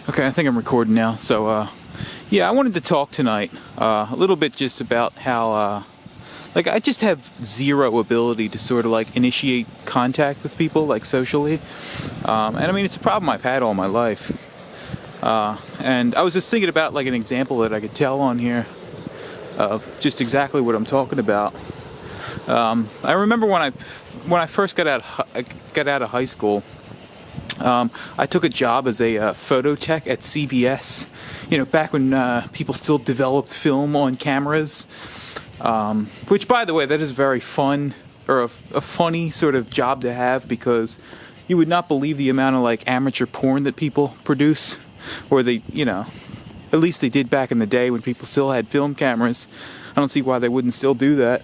Okay, I think I'm recording now. So, yeah, I wanted to talk tonight a little bit just about how, like, I just have zero ability to sort of, like, initiate contact with people, like, socially. And, I mean, it's a problem I've had all my life. And I was just thinking about, like, an example that I could tell on here of just exactly what I'm talking about. I remember when I first got out of high school, I took a job as a photo tech at CBS. You know, back when people still developed film on cameras. Which, by the way, that is very fun, or a funny sort of job to have, because you would not believe the amount of, like, amateur porn that people produce, or they, you know, at least they did back in the day when people still had film cameras. I don't see why they wouldn't still do that,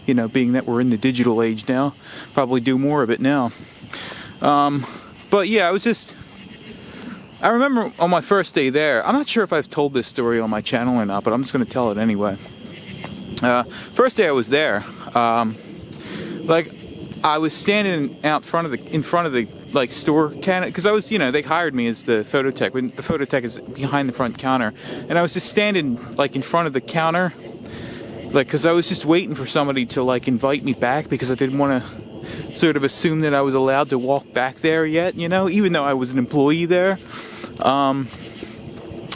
you know, being that we're in the digital age now. Probably do more of it now. But yeah, I remember on my first day there, I'm not sure if I've told this story on my channel or not, but I'm just going to tell it anyway. First day I was there, like, I was standing in front of the like store counter, because I was, you know, they hired me as the photo tech. When the photo tech is behind the front counter, and I was just standing, like, in front of the counter, like, because I was just waiting for somebody to, like, invite me back, because I didn't want to sort of assume that I was allowed to walk back there yet, you know, even though I was an employee there. And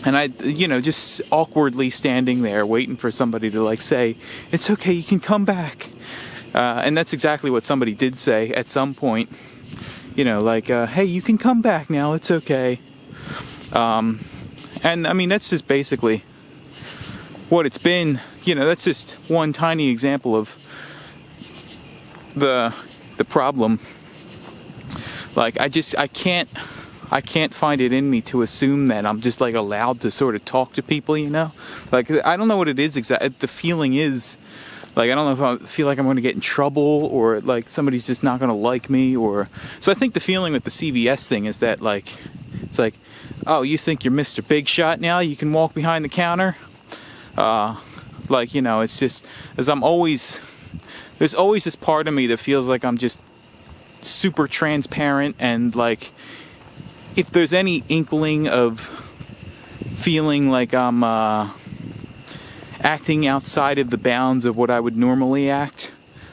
I, you know, just awkwardly standing there waiting for somebody to, like, say, it's okay, you can come back. And that's exactly what somebody did say at some point, you know, like, hey, you can come back now, it's okay. And I mean, that's just basically what it's been. You know, that's just one tiny example of the problem. Like, I can't find it in me to assume that I'm just, like, allowed to sort of talk to people, you know? Like, I don't know what it is exactly. The feeling is, like, I don't know if I feel like I'm going to get in trouble, or, like, somebody's just not going to like me, or... So I think the feeling with the CVS thing is that, like, it's like, oh, you think you're Mr. Big Shot now? You can walk behind the counter? Like, you know, it's just... As I'm always... There's always this part of me that feels like I'm just super transparent, and, like, if there's any inkling of feeling like I'm acting outside of the bounds of what I would normally act,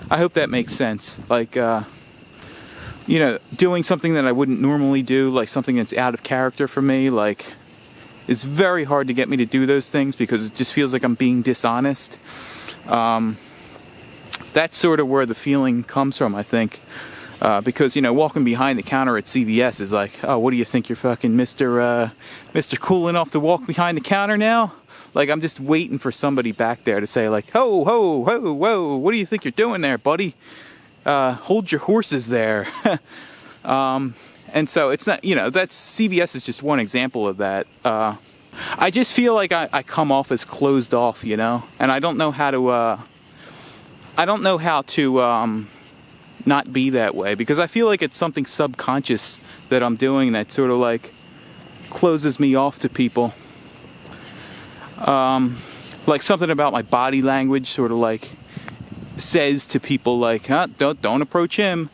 I hope that makes sense. Like, you know, doing something that I wouldn't normally do, like something that's out of character for me, like, it's very hard to get me to do those things, because it just feels like I'm being dishonest. That's sort of where the feeling comes from, I think. Because, you know, walking behind the counter at CVS is like, oh, what do you think, you're fucking Mr. Cool enough to walk behind the counter now? Like, I'm just waiting for somebody back there to say, like, ho, ho, ho, whoa, what do you think you're doing there, buddy? Hold your horses there. And so it's not, you know, CVS is just one example of that. I just feel like I come off as closed off, you know? And I don't know how to, not be that way, because I feel like it's something subconscious that I'm doing that sort of, like, closes me off to people. Like, something about my body language sort of, like, says to people, like, huh, don't approach him.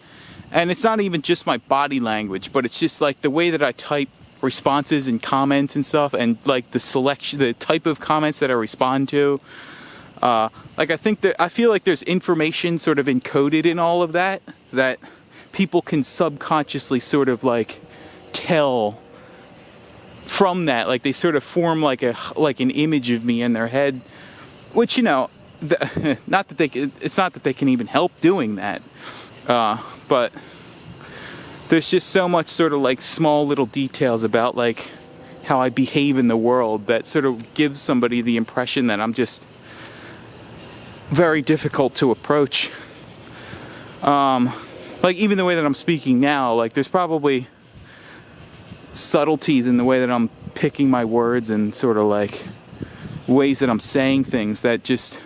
And it's not even just my body language, but it's just, like, the way that I type responses and comments and stuff, and, like, the type of comments that I respond to. Like, I feel like there's information sort of encoded in all of that people can subconsciously sort of, like, tell from that. Like, they sort of form like an image of me in their head, which, you know, it's not that they can even help doing that, but there's just so much sort of, like, small little details about, like, how I behave in the world that sort of gives somebody the impression that I'm just very difficult to approach. Like, even the way that I'm speaking now, like, there's probably subtleties in the way that I'm picking my words, and sort of, like, ways that I'm saying things that just,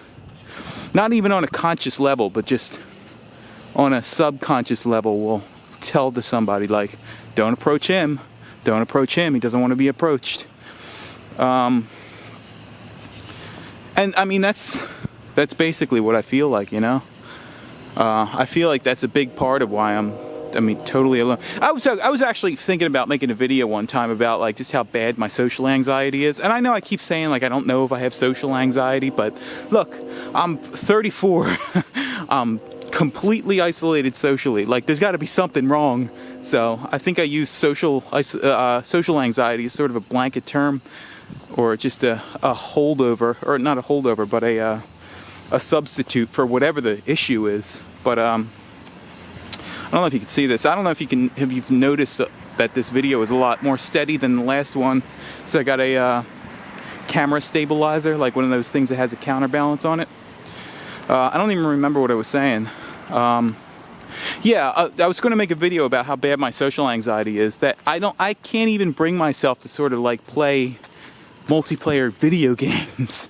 not even on a conscious level, but just on a subconscious level, will tell to somebody, like, don't approach him, he doesn't want to be approached. And I mean, that's basically what I feel like, you know? I feel like that's a big part of why I'm I mean, totally alone. I was actually thinking about making a video one time about like just how bad my social anxiety is. And I know I keep saying like I don't know if I have social anxiety, but look, I'm 34. I'm completely isolated socially. Like there's got to be something wrong. So I think I use social anxiety as sort of a blanket term, or just a holdover, or not a holdover, but a substitute for whatever the issue is. But I don't know if you can see this. I don't know if you've noticed that this video is a lot more steady than the last one. So I got a camera stabilizer, like one of those things that has a counterbalance on it. I don't even remember what I was saying. Yeah, I was going to make a video about how bad my social anxiety is, that I can't even bring myself to sort of like play multiplayer video games.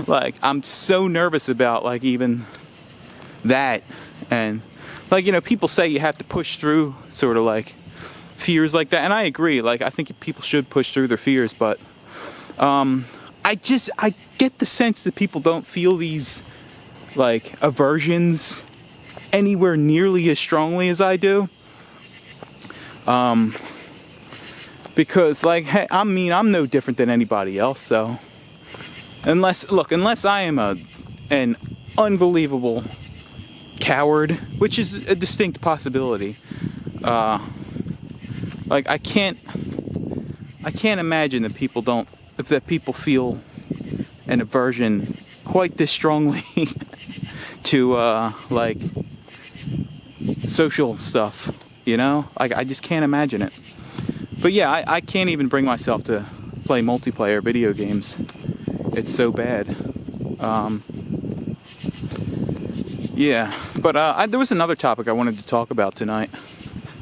Like I'm so nervous about like even that. And like, you know, people say you have to push through sort of like fears like that, and I agree. Like I think people should push through their fears, but I get the sense that people don't feel these like aversions anywhere nearly as strongly as I do. Because like, hey, I mean, I'm no different than anybody else. So unless I am an unbelievable coward, which is a distinct possibility, like I can't imagine that people feel an aversion quite this strongly to like social stuff, you know? I just can't imagine it. But yeah, I can't even bring myself to play multiplayer video games. It's so bad. Yeah, but there was another topic I wanted to talk about tonight,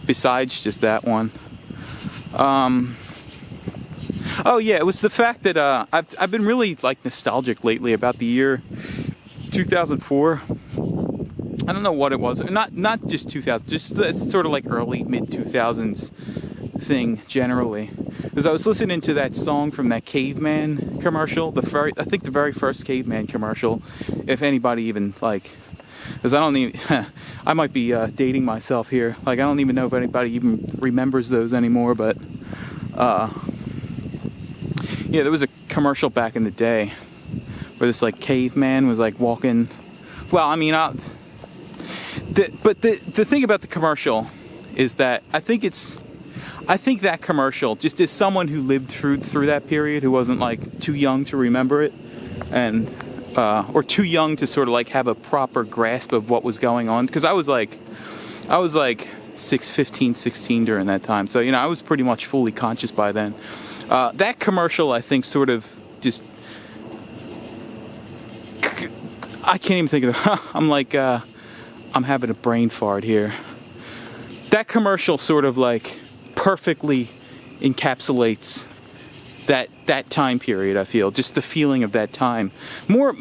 besides just that one. Oh yeah, it was the fact that I've been really like nostalgic lately about the year 2004. I don't know what it was. Not just 2000, just it's sort of like early mid 2000s thing generally. Because I was listening to that song from that Caveman commercial, I think the very first Caveman commercial, if anybody even like, because I don't even, I might be dating myself here. Like I don't even know if anybody even remembers those anymore. But yeah, there was a commercial back in the day where this like caveman was like walking. Well, I mean, but the thing about the commercial is that I think that commercial just is someone who lived through that period, who wasn't like too young to remember it, and or too young to sort of like have a proper grasp of what was going on. Because I was like 15, 16 during that time, so you know I was pretty much fully conscious by then. That commercial, I think, sort of just, I can't even think of it. I'm like, I'm having a brain fart here. That commercial sort of like perfectly encapsulates that time period, I feel. Just the feeling of that time. More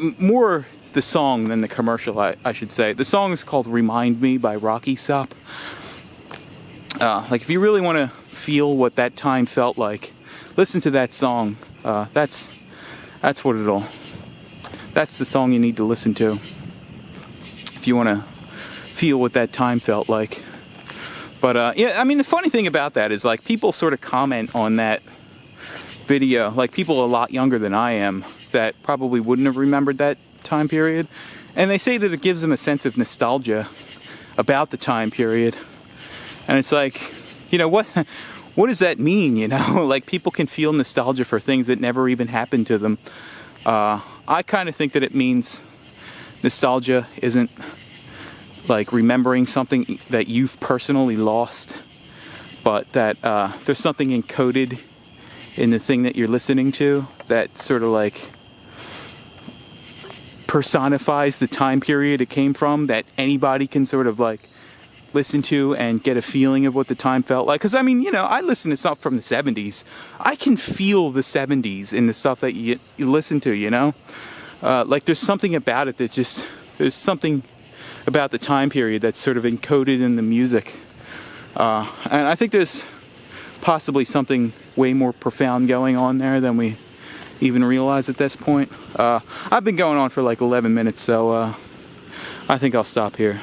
the song than the commercial, I should say. The song is called Remind Me by Rocky Sop. Like if you really want to feel what that time felt like, listen to that song. That's the song you need to listen to if you want to feel what that time felt like. But yeah, I mean, the funny thing about that is like people sort of comment on that video, like people a lot younger than I am that probably wouldn't have remembered that time period, and they say that it gives them a sense of nostalgia about the time period. And it's like, you know, what does that mean, you know? Like people can feel nostalgia for things that never even happened to them. I kind of think that it means nostalgia isn't like remembering something that you've personally lost, but that there's something encoded in the thing that you're listening to that sort of like personifies the time period it came from, that anybody can sort of like listen to and get a feeling of what the time felt like. Because I mean, you know, I listen to stuff from the 70s. I can feel the 70s in the stuff that you listen to, you know? Like there's something about it that just, there's something about the time period that's sort of encoded in the music. And I think there's possibly something way more profound going on there than we even realize at this point. I've been going on for like 11 minutes, so I think I'll stop here.